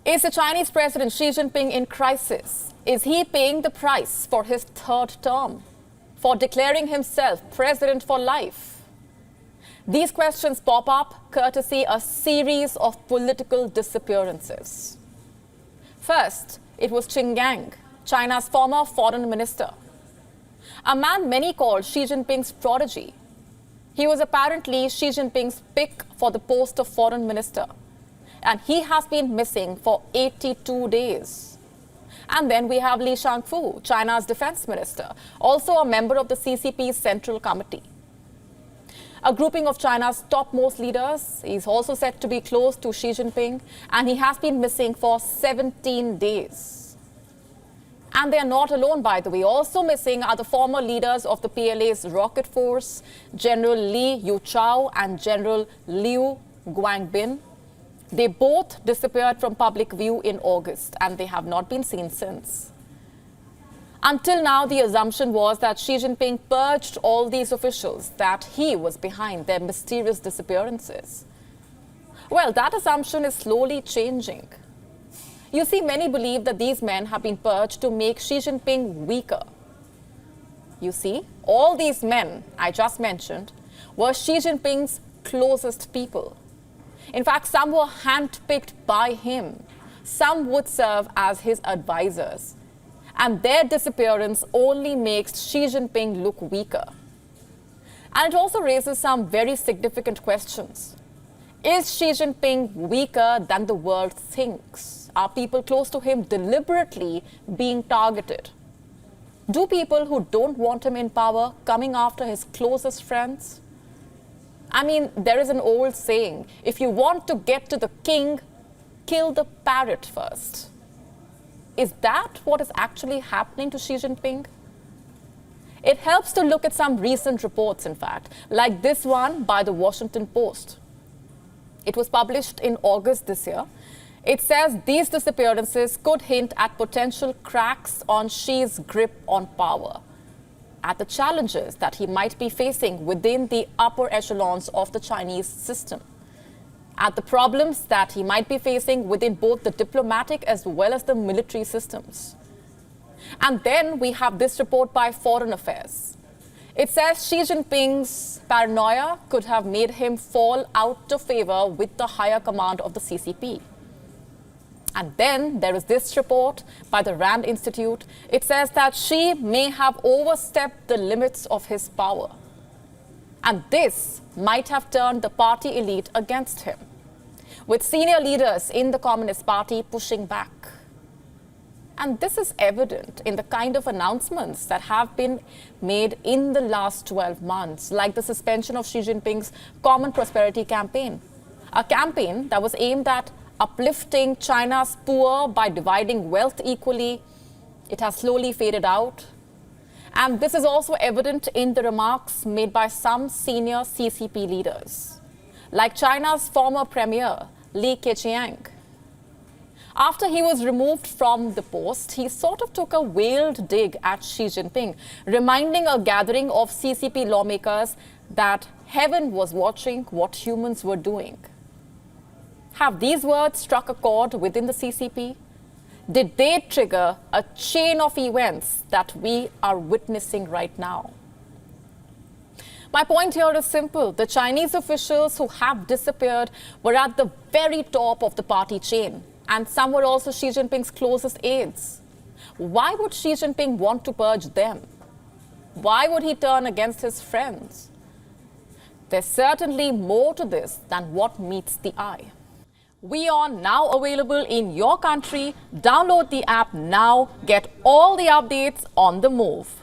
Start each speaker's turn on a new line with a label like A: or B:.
A: Is the Chinese President Xi Jinping in crisis? Is he paying the price for his third term? For declaring himself president for life? These questions pop up courtesy a series of political disappearances. First, it was Qin Gang, China's former foreign minister. A man many called Xi Jinping's prodigy. He was apparently Xi Jinping's pick for the post of foreign minister. And he has been missing for 82 days. And then we have Li Shangfu, China's defense minister, also a member of the CCP's Central Committee. A grouping of China's topmost leaders. He's also said to be close to Xi Jinping, and he has been missing for 17 days. And they are not alone, by the way. Also missing are the former leaders of the PLA's rocket force, General Li Yuchao and General Liu Guangbin. They both disappeared from public view in August, and they have not been seen since. Until now, the assumption was that Xi Jinping purged all these officials, that he was behind their mysterious disappearances. Well, that assumption is slowly changing. You see, many believe that these men have been purged to make Xi Jinping weaker. You see, all these men I just mentioned were Xi Jinping's closest people. In fact, some were handpicked by him. Some would serve as his advisors. And their disappearance only makes Xi Jinping look weaker. And it also raises some very significant questions. Is Xi Jinping weaker than the world thinks? Are people close to him deliberately being targeted? Do people who don't want him in power coming after his closest friends? I mean, there is an old saying, if you want to get to the king, kill the parrot first. Is that what is actually happening to Xi Jinping? It helps to look at some recent reports, in fact, like this one by the Washington Post. It was published in August this year. It says these disappearances could hint at potential cracks on Xi's grip on power, at the challenges that he might be facing within the upper echelons of the Chinese system, at the problems that he might be facing within both the diplomatic as well as the military systems. And then we have this report by Foreign Affairs. It says Xi Jinping's paranoia could have made him fall out of favor with the higher command of the CCP. And then there is this report by the Rand Institute. It says that Xi may have overstepped the limits of his power. And this might have turned the party elite against him, with senior leaders in the Communist Party pushing back. And this is evident in the kind of announcements that have been made in the last 12 months, like the suspension of Xi Jinping's Common Prosperity Campaign, a campaign that was aimed at uplifting China's poor by dividing wealth equally. It has slowly faded out. And this is also evident in the remarks made by some senior CCP leaders, like China's former premier, Li Keqiang. After he was removed from the post, he sort of took a veiled dig at Xi Jinping, reminding a gathering of CCP lawmakers that heaven was watching what humans were doing. Have these words struck a chord within the CCP? Did they trigger a chain of events that we are witnessing right now? My point here is simple. The Chinese officials who have disappeared were at the very top of the party chain, and some were also Xi Jinping's closest aides. Why would Xi Jinping want to purge them? Why would he turn against his friends? There's certainly more to this than what meets the eye. WION now available in your country. Download the app now. Get all the updates on the move.